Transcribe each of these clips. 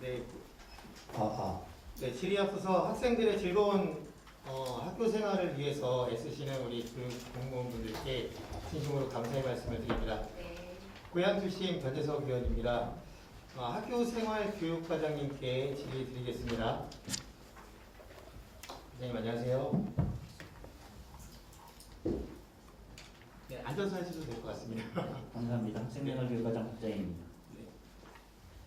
네, 아, 아. 네, 질의 앞서서 학생들의 즐거운 학교 생활을 위해서 애쓰시는 우리 공무원분들께 진심으로 감사의 말씀을 드립니다. 네. 고향 출신 변재석 위원입니다. 학교 생활 교육과장님께 질의 드리겠습니다. 선생님 안녕하세요. 네, 앉아서 하셔도 될 것 같습니다. 감사합니다. 학생생활교육과장 박자인입니다.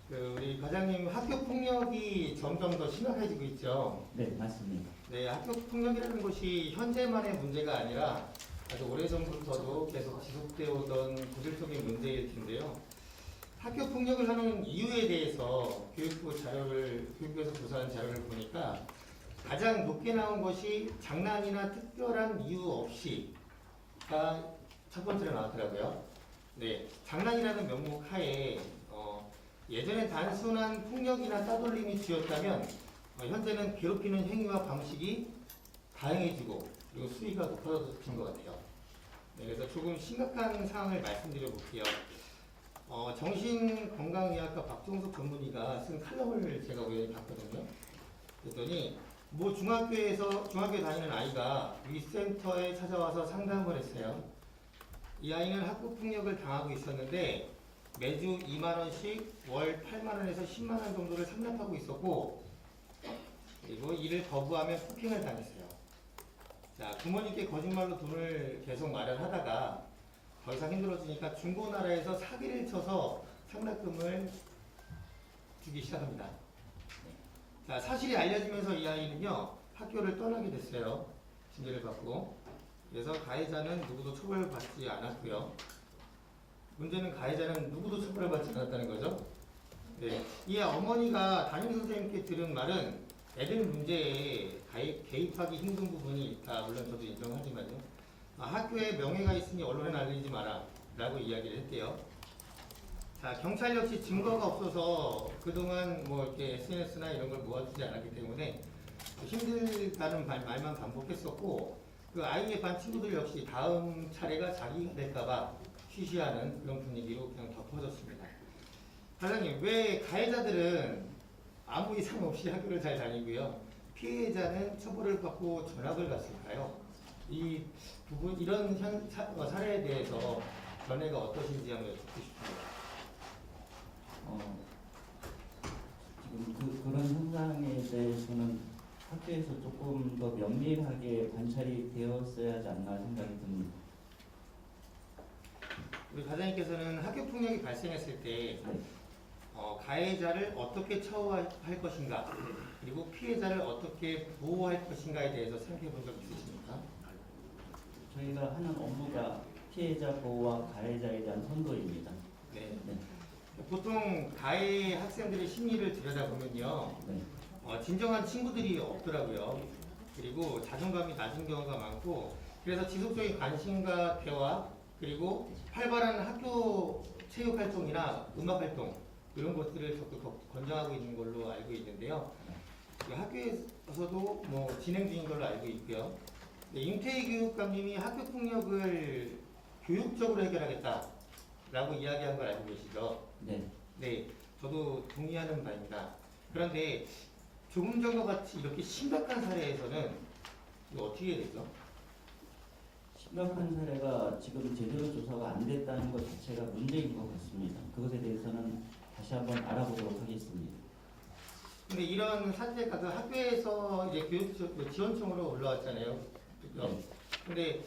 우리 과장님 학교 폭력이 점점 더 심각해지고 있죠. 네, 맞습니다. 네, 학교 폭력이라는 것이 현재만의 문제가 아니라 아주 오래전부터도 계속 지속되어 오던 고질적인 문제일 텐데요. 학교 폭력을 하는 이유에 대해서 교육부에서 조사한 자료를 보니까 가장 높게 나온 것이 장난이나 특별한 이유 없이가 첫 번째로 나왔더라고요. 네, 장난이라는 명목 하에 예전에 단순한 폭력이나 따돌림이 주였다면 현재는 괴롭히는 행위와 방식이 다양해지고 그리고 수위가 높아진 것 같아요. 네, 그래서 조금 심각한 상황을 말씀드려 볼게요. 정신건강의학과 박종석 전문의가 쓴 칼럼을 제가 우연히 봤거든요. 그랬더니 중학교에 다니는 아이가 위센터에 찾아와서 상담을 했어요. 이 아이는 학교폭력을 당하고 있었는데 매주 2만원씩 월 8만원에서 10만원 정도를 상납하고 있었고 그리고 이를 거부하면 폭행을 당했어요. 자, 부모님께 거짓말로 돈을 계속 마련하다가 더 이상 힘들어지니까 중고나라에서 사기를 쳐서 상납금을 주기 시작합니다. 자, 사실이 알려지면서 이 아이는요 학교를 떠나게 됐어요. 징계를 받고. 그래서 가해자는 누구도 처벌받지 않았고요. 문제는 가해자는 누구도 처벌을 받지 않았다는 거죠. 네. 이에 어머니가 담임선생님께 들은 말은 애들 문제에 개입하기 힘든 부분이 있다. 물론 저도 인정하지만요. 학교에 명예가 있으니 언론에 알리지 마라 라고 이야기를 했대요. 자, 경찰 역시 증거가 없어서 그동안 이렇게 SNS나 이런 걸 모아주지 않았기 때문에 힘들다는 말만 반복했었고 그 아이의 반 친구들 역시 다음 차례가 자기가 될까봐 쉬쉬하는 그런 분위기로 그냥 덮어졌습니다. 과장님, 왜 가해자들은 아무 이상 없이 학교를 잘 다니고요, 피해자는 처벌을 받고 전학을 갔을까요? 이 부분, 이런 사례에 대해서 견해가 어떠신지 한번 여쭙고 싶습니다. 지금 그런 현상에 대해서는 학교에서 조금 더 면밀하게 관찰이 되었어야 하지 않나 생각이 듭니다. 우리 과장님께서는 학교 폭력이 발생했을 때 네. 가해자를 어떻게 처우할 것인가 그리고 피해자를 어떻게 보호할 것인가에 대해서 생각해 본 적 있으십니까? 저희가 하는 업무가 피해자 보호와 가해자에 대한 선도입니다. 네. 네. 보통 가해 학생들의 심리를 들여다보면요, 네. 진정한 친구들이 없더라고요. 그리고 자존감이 낮은 경우가 많고, 그래서 지속적인 관심과 대화, 그리고 활발한 학교 체육 활동이나 음악 활동, 이런 것들을 적극 권장하고 있는 걸로 알고 있는데요. 학교에서도 진행 중인 걸로 알고 있고요. 임태희 교육감님이 학교 폭력을 교육적으로 해결하겠다라고 이야기한 걸 알고 계시죠? 네. 네, 저도 동의하는 바입니다. 그런데 조금 전과 같이 이렇게 심각한 사례에서는 이거 어떻게 해야 되죠? 심각한 사례가 지금 제대로 조사가 안 됐다는 것 자체가 문제인 것 같습니다. 그것에 대해서는 다시 한번 알아보도록 하겠습니다. 근데 이런 사태가 그 학교에서 이제 지원청으로 올라왔잖아요. 그죠? 네. 근데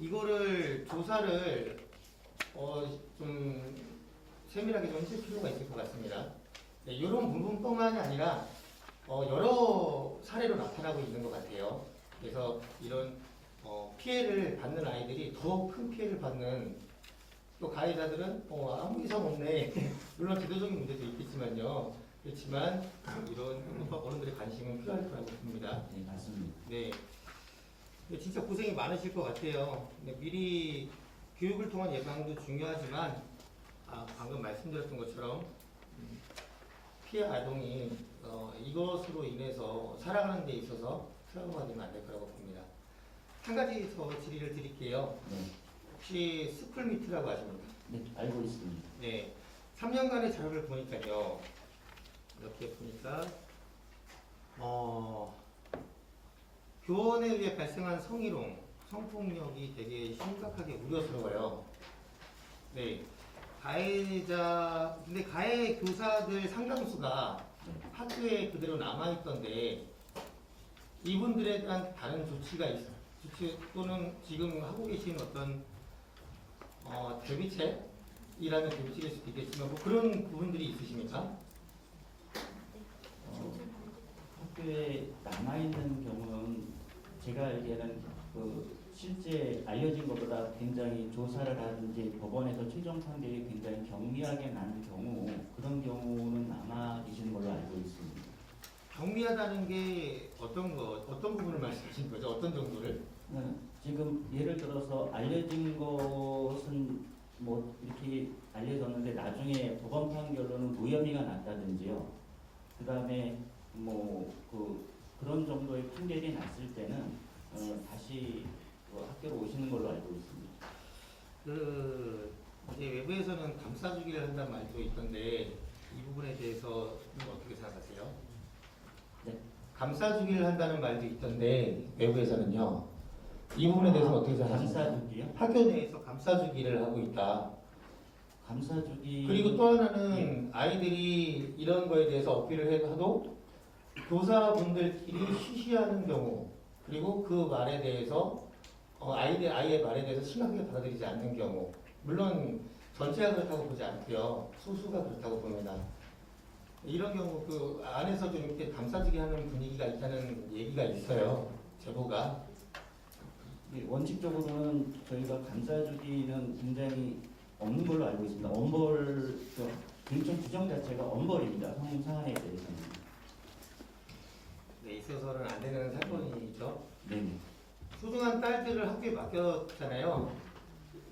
이거를 조사를 좀 세밀하게 좀 해줄 필요가 있을 것 같습니다. 네, 이런 부분뿐만이 아니라 여러 사례로 나타나고 있는 것 같아요. 그래서 이런 피해를 받는 아이들이 더 큰 피해를 받는, 또 가해자들은 아무 이상 없네. 물론 제도적인 문제도 있겠지만요. 그렇지만 이런 어른들의 관심은 필요할 거라고 봅니다. 네, 맞습니다. 네. 근데 진짜 고생이 많으실 것 같아요. 미리 교육을 통한 예방도 중요하지만 방금 말씀드렸던 것처럼 피해 아동이 이것으로 인해서 살아가는 데 있어서 트라우마가 되면 안 될 거라고 봅니다. 한 가지 더 질의를 드릴게요. 네. 혹시 스쿨미트라고 아십니까? 네, 알고 있습니다. 네. 3년간의 자료를 보니까요. 이렇게 보니까 교원에 의해 발생한 성희롱, 성폭력이 되게 심각하게 우려스러워요. 네, 근데 가해 교사들 상당수가 학교에 그대로 남아있던데 이분들에 대한 다른 조치 또는 지금 하고 계신 어떤 대비책이라는 대비책일 수도 있겠지만 뭐 그런 부분들이 있으십니까? 학교에 남아있는 경우는 제가 알기에는 실제 알려진 것보다 굉장히 조사를 하든지 법원에서 최종 판결이 굉장히 경미하게 나는 경우, 그런 경우는 남아 계시는 걸로 알고 있습니다. 경미하다는 게 어떤 부분을 말씀하시는 거죠? 어떤 정도를? 지금 예를 들어서 알려진 것은 뭐 이렇게 알려졌는데 나중에 법원 판결로는 무혐의가 났다든지요. 그 다음에 그런 정도의 판결이 났을 때는 다시 학교로 오시는 걸로 알고 있습니다. 이제 외부에서는 감싸주기를 한다는 말도 있던데 이 부분에 대해서 어떻게 생각하세요? 네. 감싸주기를 한다는 말도 있던데 외부에서는요. 이 부분에 대해서 어떻게 생각하세요? 감싸주기요? 학교 내에서 감싸주기를 하고 있다. 감싸주기. 그리고 또 하나는 아이들이 이런 거에 대해서 어필을 해도 교사분들끼리 쉬쉬하는 경우, 그리고 그 말에 대해서 아이의 말에 대해서 심하게 받아들이지 않는 경우, 물론 전체가 그렇다고 보지 않고요, 소수가 그렇다고 봅니다. 이런 경우 그 안에서 좀 이렇게 감싸주기 하는 분위기가 있다는 얘기가 있어요, 제보가. 원칙적으로는 저희가 감싸주기는 굉장히 없는 걸로 알고 있습니다. 교육청 규정 자체가 엄벌입니다. 성문 사안에 대해서는. 네, 있어서는 안 되는 사건이죠. 네. 소중한 딸들을 학교에 맡겼잖아요.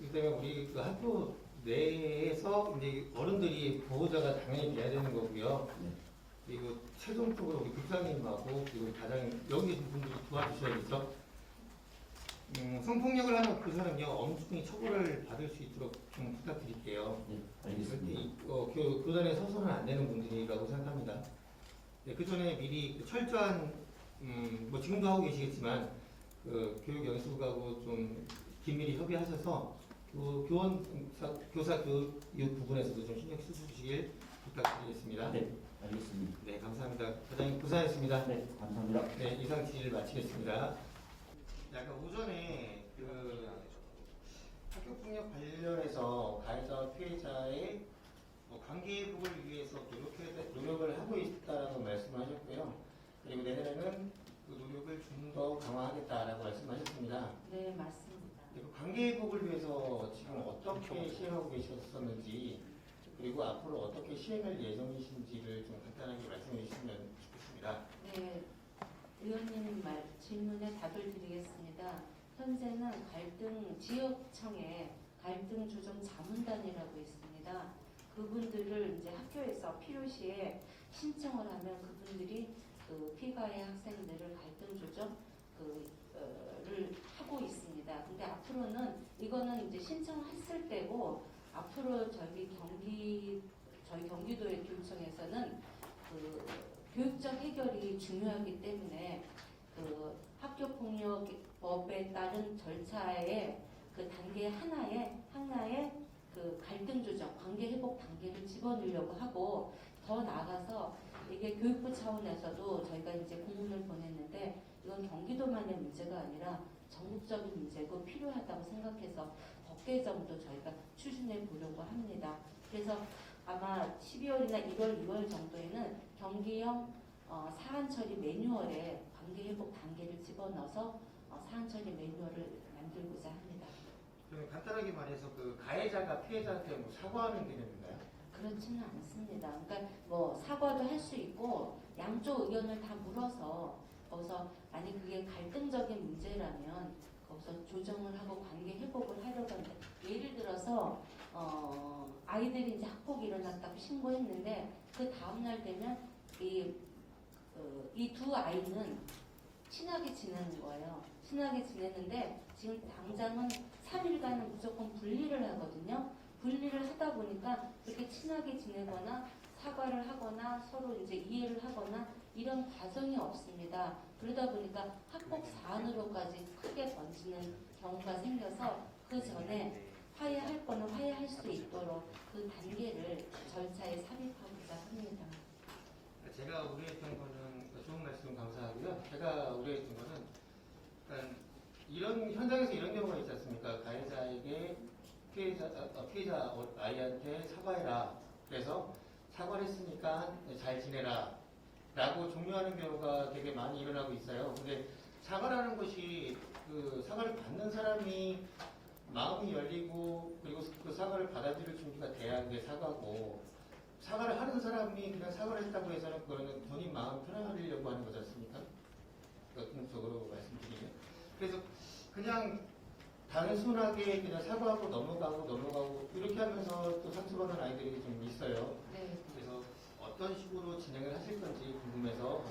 그 때문에 우리 그 학교 내에서 이제 어른들이 보호자가 당연히 돼야 되는 거고요. 네. 그리고 최종적으로 우리 국장님하고 그리고 가장 여기 계신 분들이 도와주셔야겠죠. 성폭력을 하는 교사는요 엄중히 처벌을 받을 수 있도록 좀 부탁드릴게요. 네, 알겠습니다. 교단에 서서는 안 되는 분들이라고 생각합니다. 네, 그 전에 미리 철저한 뭐 지금도 하고 계시겠지만 그 교육연수국하고 좀 긴밀히 협의하셔서 교사 교육 부분에서도 좀 신경 써주시길 부탁드리겠습니다. 네, 알겠습니다. 네, 감사합니다. 과장님 고생하셨습니다. 네, 감사합니다. 네, 이상 질의를 마치겠습니다. 약간 오전에 학교폭력 관련해서 가해자와 피해자의 관계 회복을 위해서 노력을 하고 있다라고 말씀을 하셨고요. 그리고 내년에는 그 노력을 좀 더 강화하겠다라고 말씀하셨습니다. 네, 맞습니다. 그리고 관계 회복을 위해서 지금 어떻게 시행하고 계셨었는지, 그리고 앞으로 어떻게 시행할 예정이신지를 좀 간단하게 말씀해 주시면 좋겠습니다. 네, 의원님 질문에 답을 드리겠습니다. 현재는 지역청에 갈등 조정 자문단이라고 있습니다. 그분들을 이제 학교에서 필요시에 신청을 하면 그분들이 그 피가해 학생들을 갈등 조정 를 하고 있습니다. 근데 앞으로는 이거는 이제 신청했을 때고, 앞으로 저희 경기도의 교육청에서는 그 교육적 해결이 중요하기 때문에 그 학교폭력법에 따른 절차의 그 단계 하나에 그 갈등 조정, 관계 회복 단계를 집어넣으려고 하고, 더 나아가서 이게 교육부 차원에서도 저희가 이제 공문을 보냈는데 이건 경기도만의 문제가 아니라 전국적인 문제고 필요하다고 생각해서 법 개정도 저희가 추진해 보려고 합니다. 그래서 아마 12월이나 1월, 2월 정도에는 경기형 사안 처리 매뉴얼에 관계 회복 단계를 집어넣어서 사안 처리 매뉴얼을 만들고자 합니다. 그럼 간단하게 말해서 그 가해자가 피해자한테 뭐 사과하는 개념인가요? 그렇지는 않습니다. 그러니까 뭐 사과도 할 수 있고 양쪽 의견을 다 물어서 거기서 만약 그게 갈등적인 문제라면 거기서 조정을 하고 관계 회복을 하려고 하는데, 예를 들어서 아이들이 이제 학폭이 일어났다고 신고했는데 그 다음날 되면 이 두 아이는 친하게 지내는 거예요. 친하게 지냈는데 지금 당장은 3일간은 무조건 분리를 하거든요. 분리를 하다 보니까 그렇게 친하게 지내거나 사과를 하거나 서로 이제 이해를 하거나 이런 과정이 없습니다. 그러다 보니까 학폭 사안으로까지 크게 번지는 경우가 생겨서 그 전에 화해할 거는 화해할 수 있도록 그 단계를 절차에 삽입하고자 합니다. 제가 우려했던 거는 좋은 말씀 감사하고요. 제가 우려했던 거는 그러니까 이런 현장에서 이런 경우가 있지 않습니까? 가해자에게 피해자 아이한테 사과해라. 그래서 사과를 했으니까 잘 지내라. 라고 종료하는 경우가 되게 많이 일어나고 있어요. 근데 사과라는 것이 그 사과를 받는 사람이 마음이 열리고 그리고 그 사과를 받아들일 준비가 돼야 그게 사과고 사과를 하는 사람이 그냥 사과를 했다고 해서는 그거는 본인 마음 편안하려고 하는 거지 않습니까? 궁극적으로 말씀드리면. 그래서 그냥 단순하게 그냥 사과하고 넘어가고 이렇게 하면서 또 상처받는 아이들이 좀 있어요. 네. 그래서 어떤 식으로 진행을 하실 건지 궁금해서